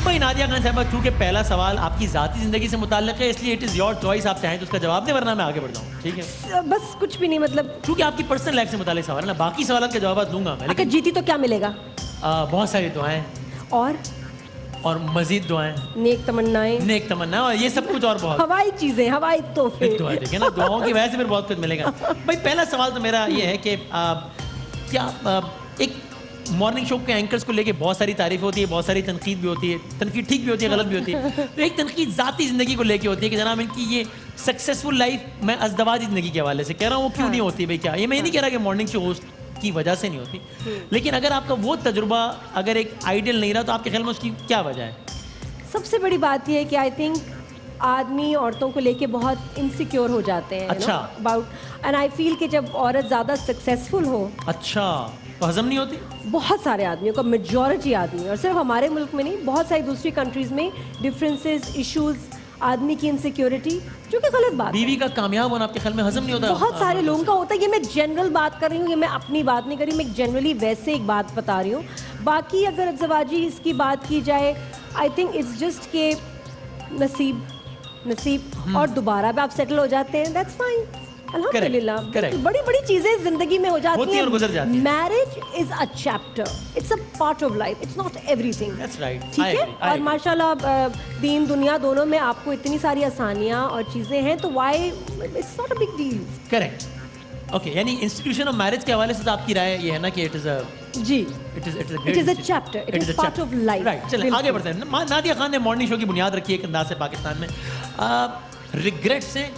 भाई नादिया खान साहबा, चूंकि पहला सवाल आपकी जाती जिंदगी से मुताल्लिक है, इसलिए इट इज योर चॉइस, आप चाहें तो उसका जवाब दें, वरना मैं आगे बढ़ता हूँ, ठीक है? बस कुछ भी नहीं, मतलब चूंकि आपकी पर्सनल लाइफ से मुताल्लिक सवाल है ना, बाकी सवाल के जवाब दूंगा मैं, अगर लेकिन जीती तो क्या मिलेगा? बहुत सारी दुआएं और मजीद दुआएं, नेक तमन्नाएं, नेक तमन्ना, और ये सब कुछ और बहुत हवाई चीजें, हवाई तोहफे। दुआ देखिए ना, दुआओं की वजह से फिर बहुत कुछ मिलेगा। भाई पहला सवाल तो मेरा ये है कि एक मॉर्निंग शो के एंकर्स को लेके बहुत सारी तारीफ होती है, बहुत सारी तनकीद भी होती है, तनकीद ठीक भी होती है, गलत भी होती है, तो एक तनकीद जाती ज़िंदगी को लेके होती है कि जनाब इनकी ये सक्सेसफुल लाइफ, मैं अज़दवाजी ज़िंदगी के हवाले से कह रहा हूँ, वो क्यों नहीं होती भाई? क्या ये मैं नहीं कह रहा कि मॉर्निंग शो होस्ट की वजह से नहीं होती, लेकिन अगर आपका वो तजुर्बा अगर एक आइडियल नहीं रहा, तो आपके ख्याल में उसकी क्या वजह है? सबसे बड़ी बात यह है कि आई थिंक आदमी औरतों को लेके बहुत इनसिक्योर हो जाते हैं अच्छा। अबाउट, एंड आई फील कि जब औरत ज़्यादा सक्सेसफुल हो, अच्छा, तो हजम नहीं होती? बहुत सारे आदमियों का, मेजॉरिटी आदमी, और सिर्फ हमारे मुल्क में नहीं, बहुत सारी दूसरी कंट्रीज़ में डिफरेंसेस, इश्यूज, आदमी की इनसिक्योरिटी, जो कि गलत बात है। बीवी का कामयाब होना आपके ख्याल में हजम नहीं होता? बहुत सारे लोगों का होता है, ये मैं जनरल बात कर रही हूँ, ये मैं अपनी बात नहीं कर रही, मैं जनरली वैसे एक बात बता रही हूँ। बाकी अगर अज़दवाजी इसकी बात की जाए, आई थिंक इट्स जस्ट के नसीब और दोबारा भी आप सेटल हो जाते हैं, दैट्स फाइन, अल्हम्दुलिल्लाह। correct. बड़ी बड़ी चीजें जिंदगी में हो जाती होती हैं और गुजर जाती हैं। Marriage is a chapter, it's a part of life, it's not everything. That's right. ठीक I है, agree, I और agree. माशाल्लाह दीन दुनिया दोनों में आपको इतनी सारी आसानियाँ और चीजें हैं, तो why it's not a big deal. Correct, okay, यानी इंस्टीट्यूशन ऑफ मैरिज के हवाले से तो आपकी राय ये है ना कि इट इज अ जी, it is It is a chapter. It is part of life. Right, चलें बिल्कुल। आगे बढ़ते हैं। नादिया खान ने मॉर्निंग शो की बुनियाद रखी है एक अंदाज से पाकिस्तान में, रिग्रेट्स हैं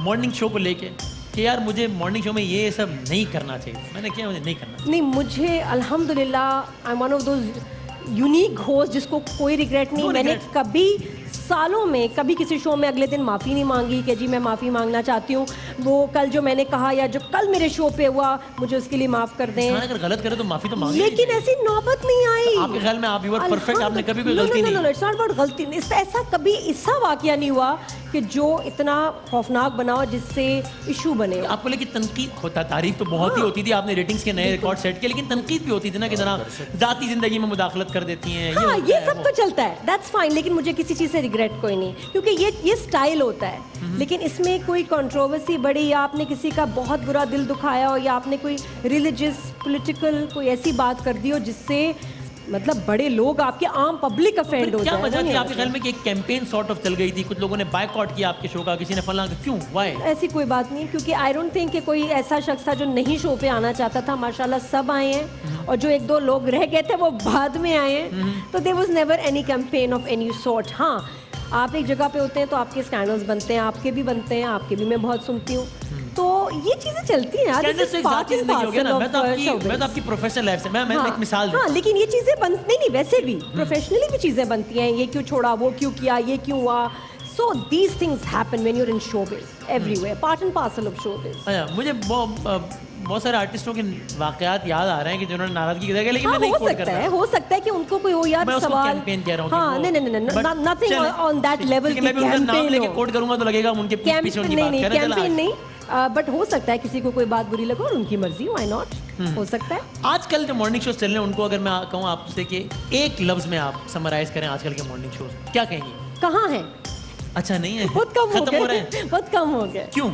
मॉर्निंग शो को लेके कि यार मुझे मॉर्निंग शो में ये सब नहीं करना चाहिए, मैंने क्या मुझे नहीं करना चाहिए? नहीं, मुझे अल्हम्दुलिल्लाह I am one of those unique host जिसको कोई रिग्रेट नहीं। No मैंने regret. कभी सालों में कभी किसी शो में अगले दिन माफ़ी नहीं मांगी कि जी मैं माफ़ी मांगना चाहती हूँ, वो कल जो मैंने कहा या जो कल मेरे शो पे हुआ मुझे उसके लिए माफ़ कर दें, इंसान अगर गलत करे तो माफी तो मांगे, लेकिन ऐसी नौबत नहीं आई। आपके ख्याल में आप यू आर परफेक्ट, आपने कभी कोई गलती नहीं? इट्स नॉट अबाउट गलती, ऐसा कभी ऐसा वाकया नहीं हुआ कि जो इतना खौफनाक बना हो जिससे इशू बने हो। आपको लेकिन तनकीद होता, तारीफ तो बहुत ही होती थी, आपने रेटिंग्स के नए रिकॉर्ड सेट किए, लेकिन तनकीद भी होती थी ना कि जरा जाती जिंदगी में मुदाखलत कर देती हैं, हाँ, होता ये है, सब वो। तो चलता है, दैट्स फाइन, लेकिन मुझे किसी चीज़ से रिग्रेट कोई नहीं, क्योंकि ये स्टाइल होता है। लेकिन इसमें कोई कंट्रोवर्सी बड़ी, या आपने किसी का बहुत बुरा दिल दुखाया हो, या आपने कोई रिलीजियस पॉलिटिकल कोई ऐसी बात कर दी हो जिससे मतलब बड़े लोग आपके आम पब्लिक अफेंड हो क्या जाए, वजह वो थी नहीं आपके होना ख्याल में कि एक कैंपेन सॉर्ट ऑफ चल गई थी, कुछ लोगों ने बायकॉट किया आपके शो का, किसी ने फलां, क्यों, व्हाई? ऐसी कोई बात नहीं, क्योंकि आई डोंट थिंक कि कोई ऐसा शख्स था जो नहीं शो पे आना चाहता था। माशाल्लाह सब आए हैं, और जो एक दो लोग रह गए थे वो बाद में आए हैं, तो there was never any campaign of any sort. हाँ, आप एक जगह पे होते हैं तो आपके स्कैंडल्स बनते हैं, आपके भी बनते हैं, आपके भी मैं बहुत सुनती हूँ, तो ये चीज़ें चलती हैं यार। स्कैंडल से एक जाती जिंदगी हो गया ना। मैं तो आपकी प्रोफेशनल लाइफ से मैं एक मिसाल दूं। हाँ, लेकिन ये चीज़ें बनती नहीं, वैसे भी प्रोफेशनली भी चीज़ें बनती हैं, ये क्यों छोड़ा, वो क्यों किया, ये क्यों हुआ। So these things happen when you're in showbiz everywhere, part and parcel of showbiz. अच्छा, मुझे बहुत सारे आर्टिस्टों के वाकयात याद आ रहे हैं कि जिन्होंने नाराजगी की जगह, लेकिन हाँ, मैं नहीं हो कोट सकता करता। है, हो सकता है कि उनको कोई हो यार मैं उसको सवाल। कैंपेन कह रहा हूँ कि हाँ, वो- नहीं, But nothing चलें, on that level क्योंकि की मैं भी उनका नाम लेके कैंपेन कोट करूंगा तो लगेगा हम उनके पीछे उनकी बात नहीं, कर रहे हैं। कैंपेन नहीं, बट हो सकता है किसी को कोई बात बुरी लगे और उनकी मर्जी, व्हाई नॉट, हो सकता है। आजकल जो मॉर्निंग शोज चल रहे हैं उनको अगर मैं कहूँ आपसे कि एक लफ्ज में आप समराइज करें आजकल के मॉर्निंग शोज, क्या कहेंगे? कहाँ है? अच्छा नहीं है, बहुत कम हो खत्म हो रहे गए, हैं। बहुत कम हो गए। क्यों?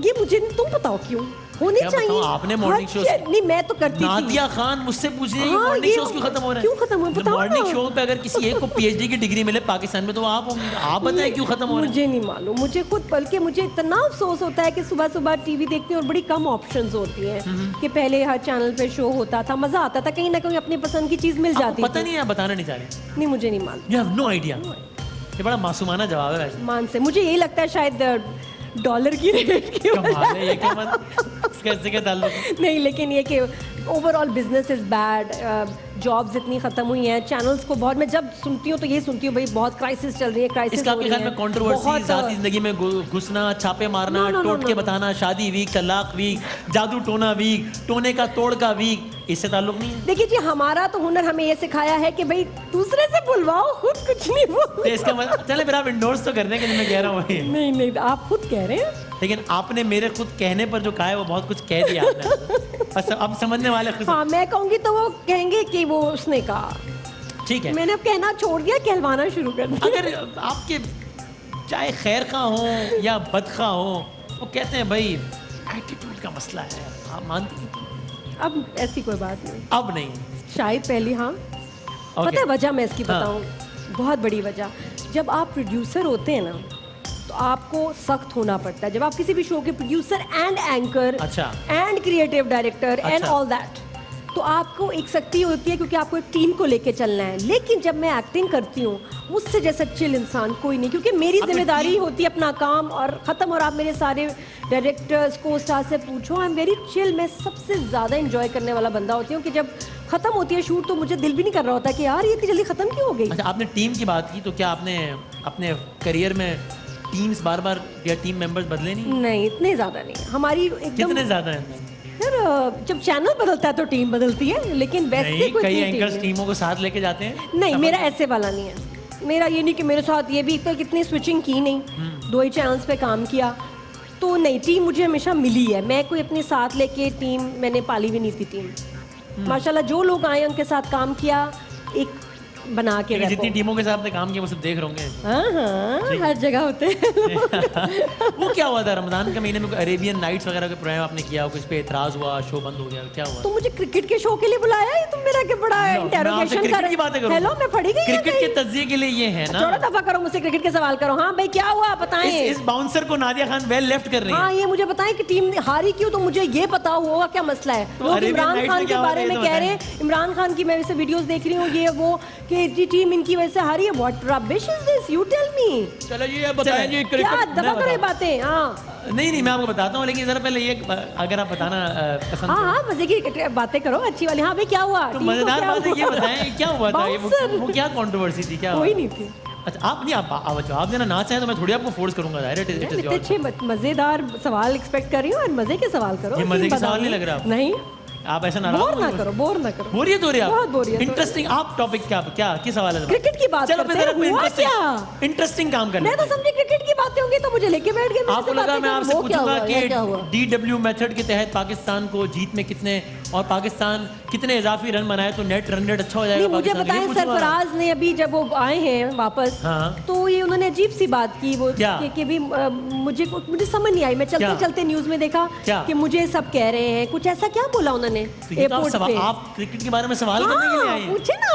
ये मुझे तुम बताओ क्यों होने क्या चाहिए। बताऊं, आपने morning shows- नहीं मैं तो करती थी। नादिया खान मुझसे पूछ रही है हाँ, मॉर्निंग ये शोज क्यों खत्म हो रहे हैं? क्यों खत्म हो रहे हैं? बताओ मॉर्निंग ना। शो पे अगर किसी एक को पीएचडी की डिग्री मिले पाकिस्तान में तो आप होंगे। आप बताएं क्यों खत्म हो रहे हैं? मुझे नहीं मालूम, मुझे खुद, बल्कि मुझे इतना अफसोस होता है कि सुबह सुबह टीवी देखती हूँ और बड़ी कम ऑप्शंस होती हैं कि पहले हर चैनल पे शो होता था, मजा आता था, कहीं ना कहीं अपनी पसंद की चीज मिल आपको जाती पता थी। नहीं है, आप बताना नहीं चाह रहे। नहीं मुझे नहीं मालूम। You have no idea. ये बड़ा मासूमाना जवाब है वैसे। मान से मुझे यही लगता है शायद डॉलर की रेट की वजह कमाल है, ये क्या कैसे क्या ताल्लुक है? नहीं, लेकिन ये कि overall business is bad, jobs इतनी खत्म हुई हैं, चैनल्स को बहुत, मैं जब सुनती हूँ तो ये सुनती हूँ भाई बहुत क्राइसिस चल रही है, क्राइसिस इसका हो आपके रही ख्याल में है, कंट्रोवर्सी, बहुत, ज़ाती जिंदगी में घुसना, छापे मारना, No, no, no, टोट के no. बताना, शादी वीक, तलाक वीक, जादू टोना वीक, टोने का तोड़ का वीक, इससे ताल्लुक नहीं है? देखिए जी, हमारा तो हुनर हमें ये सिखाया है कि भाई दूसरे से बुलवाओ, खुद कुछ नहीं तो बोल। इसका मतलब चले फिर आप इंडोर्स तो कर रहे हैं कि जो मैं कह रहा हूँ वही है। नहीं नहीं, आप खुद कह रहे हैं। लेकिन आपने मेरे खुद कहने पर जो कहा है वो बहुत कुछ कह दिया आपने। बस अब समझने वाले खुद। हाँ, मैं कहूंगी तो वो कहेंगे कि वो उसने कहा। ठीक है, मैंने अब कहना छोड़ दिया, कहलवाना शुरू कर दिया। अगर आपके चाहे खैर खा हो या बदखा हो, वो कहते हैं भाई एटीट्यूड का मसला है, आप मानती हैं? अब ऐसी कोई बात नहीं, अब नहीं। शायद पहली, हाँ। पता है वजह मैं इसकी हाँ। बताऊं, बहुत बड़ी वजह, जब आप प्रोड्यूसर होते हैं ना तो आपको सख्त होना पड़ता है। जब आप किसी भी शो के प्रोड्यूसर एंड एंकर अच्छा। एंड क्रिएटिव डायरेक्टर एंड अच्छा। ऑल दैट, तो आपको एक सख्ती होती है क्योंकि आपको एक टीम को लेके चलना है। लेकिन जब मैं एक्टिंग करती हूँ, मुझसे जैसा चिल इंसान कोई नहीं, क्योंकि मेरी आपकी जिम्मेदारी टीम- होती है अपना काम और ख़त्म। और आप मेरे सारे डायरेक्टर्स को स्टार से पूछो, आई एम वेरी चिल। मैं सबसे ज़्यादा इंजॉय करने वाला बंदा होती हूँ कि जब ख़त्म होती है शूट तो मुझे दिल भी नहीं कर रहा होता कि यार ये इतनी जल्दी ख़त्म क्यों हो गई। अच्छा, आपने टीम की बात की तो क्या आपने अपने करियर में टीम्स बार बार या टीम मेंबर्स बदले नहीं? नहीं, इतने ज़्यादा नहीं, हमारी एकदम। कितने ज्यादा हैं? यार जब चैनल बदलता है तो टीम बदलती है, लेकिन वैसे नहीं, कोई कई इतनी एंकर्स टीम टीमों को साथ लेके जाते हैं। नहीं, मेरा ऐसे वाला नहीं है। मेरा ये नहीं कि मेरे साथ ये भी तो कितनी स्विचिंग की नहीं, 2 ही चैनल्स पे काम किया, तो नहीं, टीम मुझे हमेशा मिली है। मैं कोई अपने साथ लेके टीम मैंने पाली भी नहीं थी टीम। माशाल्लाह जो लोग आए उनके साथ काम किया, एक बना के क्योंकि रखो। जितनी टीमों के साथ आपने काम किया वो सब देख रहे होंगे। हाँ हाँ, हर जगह होते हैं। वो क्या हुआ था रमजान के महीने में? अरेबियन नाइट्स वगैरह के प्रोग्राम आपने किया, कुछ पे एतराज हुआ, शो बंद हो गया, क्या हुआ? तो मुझे क्रिकेट के शो के लिए बुलाया है, तुम मेरा क्या बड़ा मैं आपसे इंटेरोगेशन क्रिकेट कर की बातें करूं। हेलो, मैं पढ़ी गई क्रिकेट के तज्जिए के लिए ये है ना। थोड़ा दफा करो, मुझसे क्रिकेट के सवाल करो। हाँ भाई क्या हुआ बताएं। इस बाउंसर को नादिया खान वेल लेफ्ट कर रही हाँ, है। ये मुझे बताएं कि टीम हारी क्यों, तो मुझे ये पता होगा क्या मसला है। तो लोग अरेबियन इमरान नाइट्स खान में के क्या बारे हुआ, में ये तो कह रहे बताएं। हैं, इमरान खान की मैं वैसे वीडियोस देख रही हूँ, ये वो कि जी टीम इनकी वजह से हारी है। What rubbish is this, you tell me. चलो ये बताएं जी क्या दफा करो ये बातें। हाँ नहीं मैं आपको बताता हूँ, लेकिन जरा पहले ये अगर आप बताना पसंद हाँ हाँ, मजे की बातें करो, अच्छी वाली। हाँ भाई क्या हुआ, तो टीम को मजेदार क्या बात है, ये हुआ? बताएं क्या हुआ था? ये Bouncer। वो क्या कंट्रोवर्सी थी, क्या कोई हुआ? नहीं थी। अच्छा, आप नहीं, आप जवाब देना ना चाहें तो मैं थोड़ी आपको फोर्स करूंगा। डायरेक्ट इट इज इतने अच्छे मजेदार सवाल एक्सपेक्ट कर रही हूँ और मजे के सवाल करो। ये मजे सीन के बताओ। सवाल नहीं लग रहा आपको? नहीं, आप ऐसा ना बोर ना करो, बोर ना करो। बोरियत हो रही है आप? बहुत बोरियत हो रही है। इंटरेस्टिंग। आप टॉपिक क्या किस हवाले से? क्रिकेट की बात चलो करते फिर हैं, कोई हुआ इंटरेस्टिंग इंटरेस्टिंग काम कर मैं तो लेते हैं। समझी क्रिकेट की बातें होंगी तो मुझे लेके बैठ गए। आपको लगा मैं आपसे पूछूंगा कि डीडब्ल्यू मेथड के तहत पाकिस्तान को जीत में कितने और पाकिस्तान कितने इजाफी रन बनाए तो नेट रन रेट अच्छा हो जाएगा नहीं, मुझे पाकिस्तान का? ये बताएं, पूछूंगा। सरफराज ने अभी जब वो आए हैं वापस, हाँ। तो ये उन्होंने अजीब सी बात की वो क्या? कि भी मुझे समझ नहीं आई। मैं चलते क्या? चलते न्यूज में देखा क्या? कि मुझे सब कह रहे हैं कुछ ऐसा। क्या बोला उन्होंने तो ये तो आप एयरपोर्ट पे? आप क्रिकेट के बारे में सवाल करने के लिए हाँ, आई हैं। पूछे ना।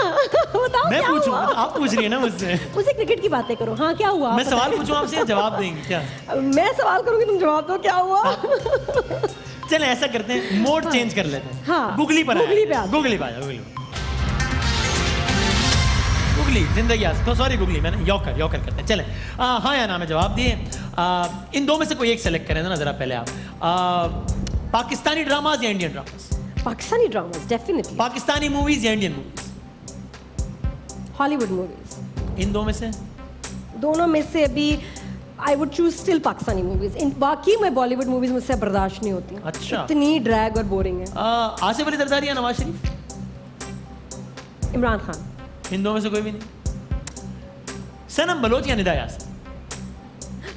बताओ मैं क्या पूछूं? हुआ? आप पूछ रही है ना मुझसे। मुझसे क्रिकेट की बातें करो। हाँ क्या हुआ? मैं सवाल पूछूं आपसे या जवाब देंगे क्या? मैं सवाल करूंगी, तुम जवाब दो। क्या हुआ? चले ऐसा करते हैं, मोड चेंज कर लेते हैं। हाँ, गूगली पर गूगली पे आ जाओ। गूगली पे आ जाओ। गूगली जिंदगी तो सॉरी गूगली मैंने यॉकर करते हैं। चले हाँ या ना में जवाब दिए। इन दो में से कोई एक सेलेक्ट करें ना जरा पहले आप। पाकिस्तानी ड्रामाज या Indian dramas? Pakistani dramas definitely. Pakistani movies या इंडियन मूवीज? Hollywood movies. इन दो में से? दोनों में से अभी I would choose still Pakistani movies. इन बाकी मैं बॉलीवुड मूवीज मुझसे बर्दाश्त नहीं होती। अच्छा। इतनी ड्रैग और बोरिंग है। आसिफ अली जरदारी या नवाज शरीफ? इमरान खान। इन दो में से कोई भी नहीं? सनम बलोच या निदा यासिन?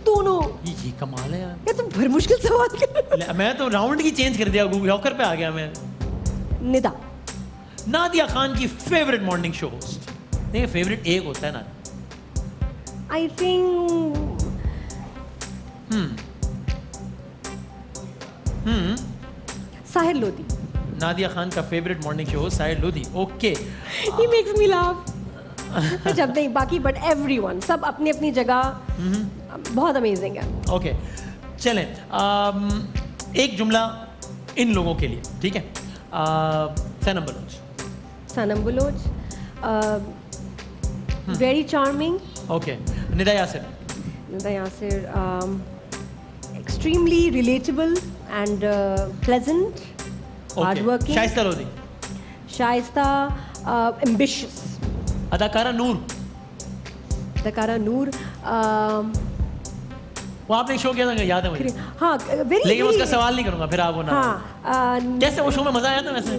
दोनों। ये कमाल है यार। ये तो फिर मुश्किल सवाल कर। मैं तो राउंड की चेंज कर दिया, यॉकर पे आ गया मैं। निदा। नादिया खान की फेवरेट मॉर्निंग शो होस्ट? नहीं, फेवरेट एक होता है ना। I think Sahir Lodi. Nadia Khan का favourite morning show Sahir Lodhi. Okay. He makes me laugh. जब नहीं बाकी बट एवरीवन सब अपनी अपनी जगह बहुत अमेजिंग है. ओके चलें. एक जुमला इन लोगों के लिए, ठीक है? Sanam Baloch. Sanam Baloch very charming. Okay. Nida Yasir. Nida Yasir extremely relatable and pleasant, hardworking. Shaista Lodhi. Shaista ambitious. अदाकारा नूर. अदाकारा नूर वो आपने शो किया था, याद है मुझे. हाँ वेरी. लेकिन मैं उसका सवाल नहीं करूंगा, फिर आप वो ना. हाँ कैसे वो शो में मजा आया था वैसे?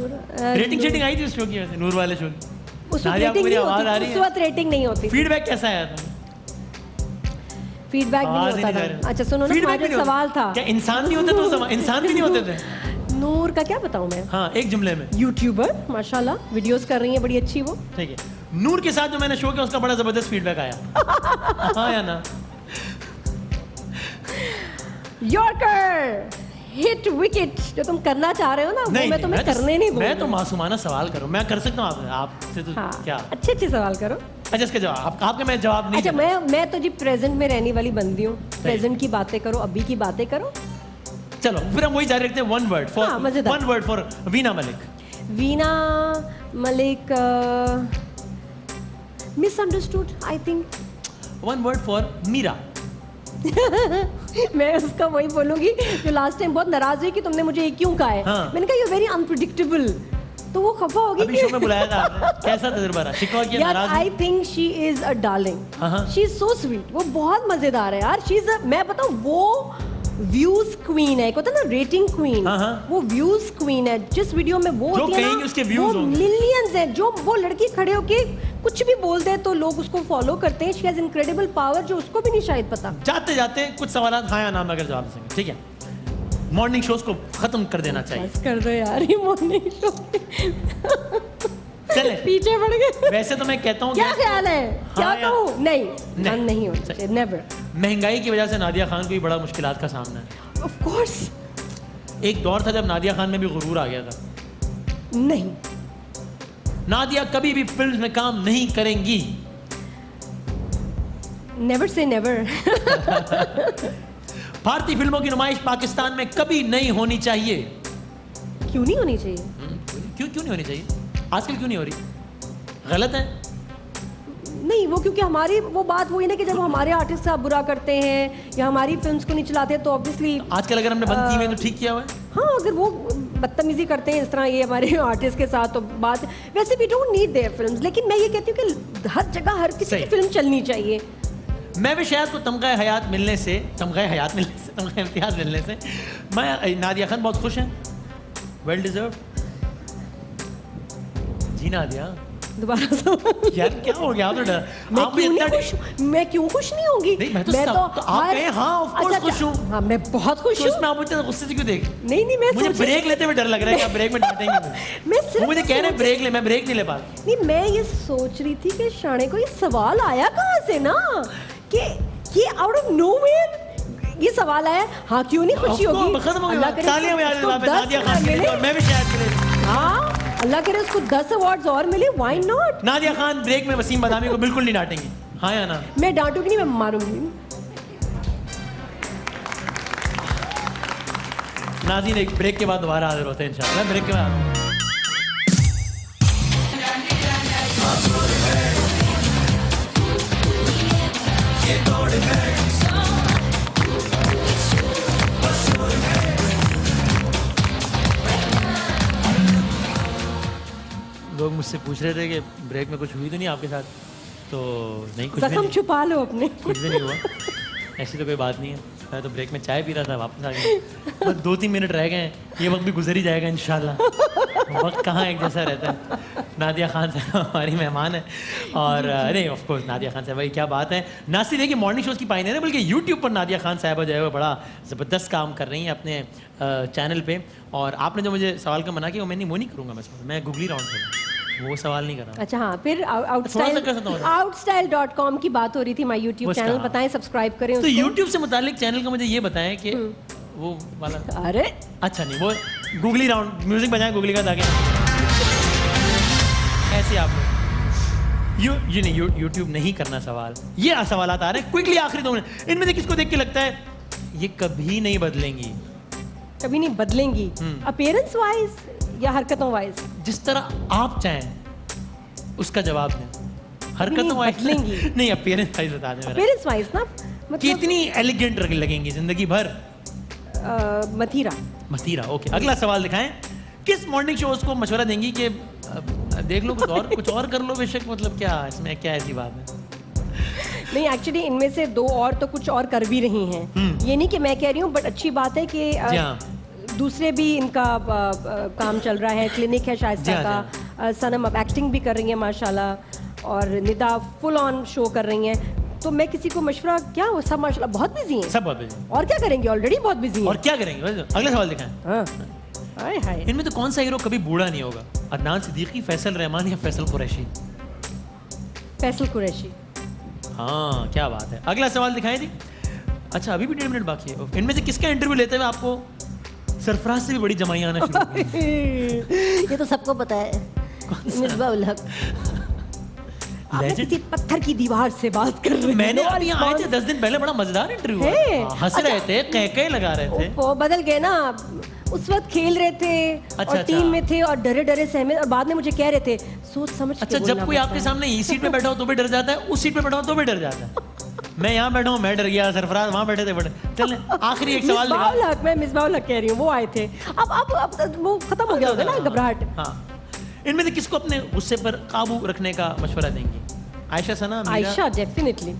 रेटिंग शेटिंग आई थी उस शो की वैसे, नूर वाले शो की? उस वक्त नादिया, रेटिंग मेरी नहीं आवाज आ होती. रही उस है? वक्त रेटिंग नहीं होती. फीडबैक कैसा आया था? फीडबैक भी आवाज नहीं ही होता नहीं जा था. रही. अच्छा सुनो ना, Feedback हमारा भी जो नहीं सवाल होता. था. क्या इंसान नहीं होते तो इंसान भी नहीं होते थे? नूर का क्या बताऊं मैं. हाँ, एक जुमले में. यूट्यूबर माशाल्लाह वीडियोस कर रही है बड़ी अच्छी वो. ठीक है. नूर के साथ जो मैंने शो किया उसका बड़ा जबरदस्त फीडबैक आया. हाँ या ना? यॉर्कर हिट विकेट जो तुम करना चाह रहे हो ना वो मैं तुम्हें करने नहीं दूंगा. मैं तो मासूमाना सवाल कर रहा हूँ. मैं कर सकता हूँ आपसे तो. हाँ, क्या अच्छे अच्छे सवाल करो. अच्छा इसका जवाब आपका मैं जवाब नहीं अच्छा मैं तो जी प्रेजेंट में रहने वाली बंदी हूँ. प्रेजेंट की बातें करो, अभी की बातें करो. चलो फिर हम वही जारी रखते हैं. One word for Veena Malik. Veena Malik misunderstood I think. One word for Meera. मैं उसका वही बोलूंगी जो लास्ट टाइम बहुत नाराज हुई कि तुमने मुझे ये क्यों कहा है. हाँ. मैंने कहा यू वेरी अनप्रिडिक्टेबल. तो वो खफा होगी. अभी शो में बुलाया था आपने. कैसा तजुर्बा रहा? शिकवा किया, यार नाराज I think she is a darling. हाँ. She is so sweet. वो बहुत मजेदार है यार. शी इज मैं बताऊं वो व्यूज क्वीन है. होता है ना रेटिंग क्वीन. हाँ. वो व्यूज क्वीन है. जिस वीडियो में वो जो होती है कहेंगे ना उसके views वो होंगे. मिलियंस है. जो वो लड़की खड़े होके कुछ भी बोल दे तो लोग उसको फॉलो करते हैं. शी हैज इनक्रेडिबल पावर जो उसको भी नहीं शायद पता. जाते जाते कुछ सवाल हाँ या ना में अगर जवाब दे सकें. ठीक है. मॉर्निंग शोज को खत्म कर देना चाहिए. बस कर दो यार ये मॉर्निंग शो. चले पीछे पड़ गए. वैसे तो मैं कहता हूँ क्या ख्याल है? क्या हाँ या- कहूँ? नहीं नहीं होना चाहिए. नेवर. महंगाई की वजह से नादिया खान को भी बड़ा मुश्किलात का सामना है. Of course. एक दौर था जब नादिया खान में भी गुरूर आ गया था. नहीं. नादिया कभी भी फिल्म में काम नहीं करेंगी. Never say never. भारतीय फिल्मों की नुमाइश पाकिस्तान में कभी नहीं होनी चाहिए. क्यों नहीं होनी चाहिए? क्यों नहीं होनी चाहिए? आजकल क्यों नहीं हो रही? गलत है? नहीं वो क्योंकि हमारी वो बात वही ना कि जब हमारे आर्टिस्ट का बुरा करते हैं या हमारी फिल्म्स को नहीं चलाते हैं तो ऑब्वियसली. आजकल अगर हमने बंद की हुई है तो ठीक किया हुआ है. हाँ अगर वो बदतमीजी करते हैं इस तरह ये हमारे आर्टिस्ट के साथ तो बात. वैसे we don't need their films. लेकिन मैं ये कहती हूँ कि हर जगह हर किसी सही. की फिल्म चलनी चाहिए. मैं भी शायद को तमगा हयात मिलने से तमगा इम्तियाज मिलने से मैं नादिया खान बहुत खुश हैं. Well deserve. जी नादिया दोबारा सवाल. यार क्या हो गया? आप तो डर. मैं आप भी क्यों इतना नहीं खुश? मैं क्यों खुश नहीं होंगी? नहीं, मैं तो आप कहें हाँ ऑफ कोर्स खुश हूँ. हाँ मैं बहुत खुश तो हूँ. इसमें आप मुझे गुस्से से क्यों देख? नहीं मैं मुझे सोच- ब्रेक लेते हुए डर लग रहा है कि आप ब्रेक में डांटेंगे मुझे. मैं वो सिर्फ मुझे कह रहे हैं सोच- ब्रेक ले. मैं ब्रेक नहीं ले पा रहा. नहीं मैं ये सोच रही थी कि शाणे को ये सवाल आया कहाँ से ना कि ये आउट ऑफ नोवेयर ये सवाल आया. हाँ क्यों नहीं खुशी Of course, होगी? खत्म हो अल्लाह गया. करे तालियां बजा उसको दे. 10 नादिया खान के लिए मिले. और मैं भी शायद के लिए. हाँ अल्लाह करे उसको 10 अवार्ड्स और मिले. Why not? Nadia Khan break में वसीम बदामी को बिल्कुल नहीं डांटेंगी. हाँ या ना? मैं डांटूंगी नहीं, मैं मारूंगी. नाज़रीन एक ब्रेक के बाद दोबारा हाजिर होते हैं इंशाल्लाह. ब्रेक के बाद लोग मुझसे पूछ रहे थे कि ब्रेक में कुछ हुई तो नहीं आपके साथ. तो नहीं, कुछ भी कसम नहीं. छुपा लो अपने. कुछ भी नहीं हुआ. ऐसी तो कोई बात नहीं है. मैं तो ब्रेक में चाय पी रहा था, वापस आ गया. बस 2-3 मिनट रह गए हैं. ये वक्त भी गुजर ही जाएगा इंशाल्लाह. वक्त कहाँ एक जैसा रहता है. नादिया खान साहब हमारी मेहमान है और नहीं ऑफ कोर्स नादिया खान साहब भाई क्या बात है. ना सिर्फ है कि मॉर्निंग शोज़ की पायनियर है बल्कि यूट्यूब पर नादिया खान साहब जो है वो बड़ा ज़बरदस्त काम कर रही हैं अपने चैनल पे. और आपने जो मुझे सवाल का मना किया वो मैं नहीं करूँगा. मैं गुगली राउंड करूँगा. वो सवाल नहीं कर रहा। अच्छा हाँ, फिर थोड़ा सा कर सकता हूँ। outstyle.com की बात हो रही थी, माय यूट्यूब उसका, चैनल, हाँ। बताएं सब्सक्राइब करें तो उसको। YouTube से मुतालिक चैनल का मुझे ये बताएं कि वो वाला, अरे अच्छा नहीं, वो गूगली राउंड म्यूजिक बजाएं गूगली का ताकि ऐसे आप ये नहीं, यूट्यूब नहीं करना सवाल, ये सवाल आ रहे हैं क्विकली, आखिरी 2 मिनट। इनमें से किसको देख के लगता है ये कभी नहीं बदलेंगी? कभी नहीं बदलेंगी अपीयरेंस वाइज या हरकतों वाइज? जिस तरह आप चाहें उसका जवाब दें। हरकतों नहीं वाइज बदलेंगी। नहीं, अपीयरेंस वाइज बता दें मेरा। अपीयरेंस वाइज ना, मतलब कितनी एलिगेंट लगेंगी जिंदगी भर? मथीरा। मतीरा, ओके। अगला सवाल दिखाएं। किस मॉर्निंग शोज को मशवरा देंगी कि देख लो कुछ और कर लो बेशक, मतलब क्या इसमें क्या ऐसी बात है? नहीं, एक्चुअली इनमें से 2 और तो कुछ और कर भी रही हैं, ये नहीं कि मैं कह रही हूँ, बट अच्छी बात है कि जी हाँ। दूसरे भी इनका काम चल रहा है, क्लिनिक है शाइस्ता जी हाँ, का, सनम अब एक्टिंग भी कर रही हैं माशाल्लाह, और निदा फुल ऑन शो कर रही हैं। तो मैं किसी को मशवरा क्या, वो सब माशाल्लाह बहुत बिजी हैं। सब बहुत busy। और क्या करेंगे, ऑलरेडी बहुत बिजी हैं। और क्या करेंगे? अगला सवाल दिखाएं। हाँ, हाय हाय। इनमें तो कौन सा हीरो कभी बूढ़ा नहीं होगा? अदनान सिद्दीकी, फैसल रहमान या फैसल कुरैशी? फैसल कुरैशी। हाँ, क्या बात है। अगला सवाल दिखाएं जी। अच्छा, अभी भी 1.5 मिनट बाकी है। इनमें से किसका इंटरव्यू लेते हुए आपको सरफराज से भी बड़ी जमाई आना शुरू हो गई? ये तो सबको पता है, मिसबाह उल हक। आपने Legend? किसी पत्थर की दीवार से बात कर रहे मैंने हो, अभी यहाँ आए थे 10 दिन पहले, बड़ा मजेदार इंटरव्यू हुआ। है? हाँ, हंस रहे थे, कह लगा रहे थे। वो बदल गए ना, उस वक्त खेल रहे थे अच्छा, और अच्छा। टीम में थे और डरे डरे सहमे, और बाद में मुझे कह रहे थे सोच समझ के अच्छा, बोलना जब कोई पड़ता आपके है। सामने इस सीट पे बैठा हो तो भी डर जाता है, उस सीट पे बैठा हो तो भी डर जाता है। मैं यहाँ बैठा हूँ, मैं डर गया, सरफराज वहाँ बैठे थे, बड़े। चल आखिरी एक सवाल मिसबाह दिखा। उल हक, मैं मिसबाह उल हक कह रही हूँ, वो आए थे। अब वो खत्म हो गया होगा ना घबराहट। हाँ, इनमें से किसको अपने गुस्से पर काबू रखने का मशवरा देंगी? आयशा, सना, मीरा? आयशा डेफिनेटली।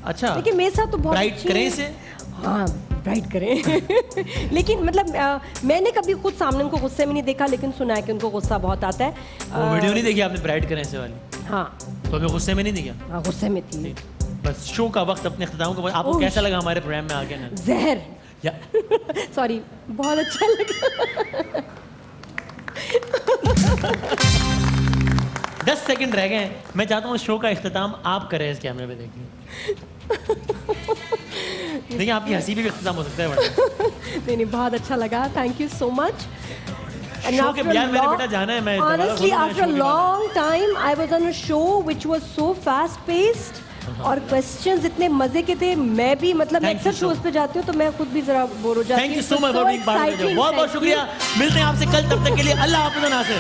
अच्छा, लेकिन मेरे साथ तो बहुत ब्राइट अच्छी करें है। इसे? हाँ, ब्राइट करें। लेकिन मतलब मैंने कभी खुद सामने उनको गुस्से में नहीं देखा, लेकिन सुना है कि उनको गुस्सा बहुत आता है। वो वीडियो नहीं देखी आपने ब्राइट करें इसे वाली? हाँ तो अभी गुस्से में नहीं दिखा? हाँ, गुस्से में थी। बस शो का वक्त अपने इख्तिताम को, आपको ओह, कैसा लगा हमारे प्रोग्राम में आके ना? जहर। या सॉरी, बहुत अच्छा लगा। 10 सेकंड रह गए हैं। मैं चाहता हूँ शो का इख्तिताम आप करें इस कैमरे में, देखिए। देखिए, आपकी हंसी भी इख्तिताम हो सकता है बड़ा। नहीं, बहुत अच्छा लगा, thank you so much. Show के बजाय मैंने बेटा जाना है, मैं दोबारा Honestly, बोलूँ, मैं after a शो के बारे long time, I was on a show which was so fast paced, और क्वेश्चंस इतने मजे के थे। मैं भी मतलब मैं Thank you अक्सर so शोज पे जाती हूँ तो मैं खुद भी जरा बोर हो जाती हूँ। Thank you so much for being part of the show. बहुत बहुत शुक्रिया। मिलते हैं आपसे कल, तब तक के लिए अल्लाह हाफ़िज़ नासिर।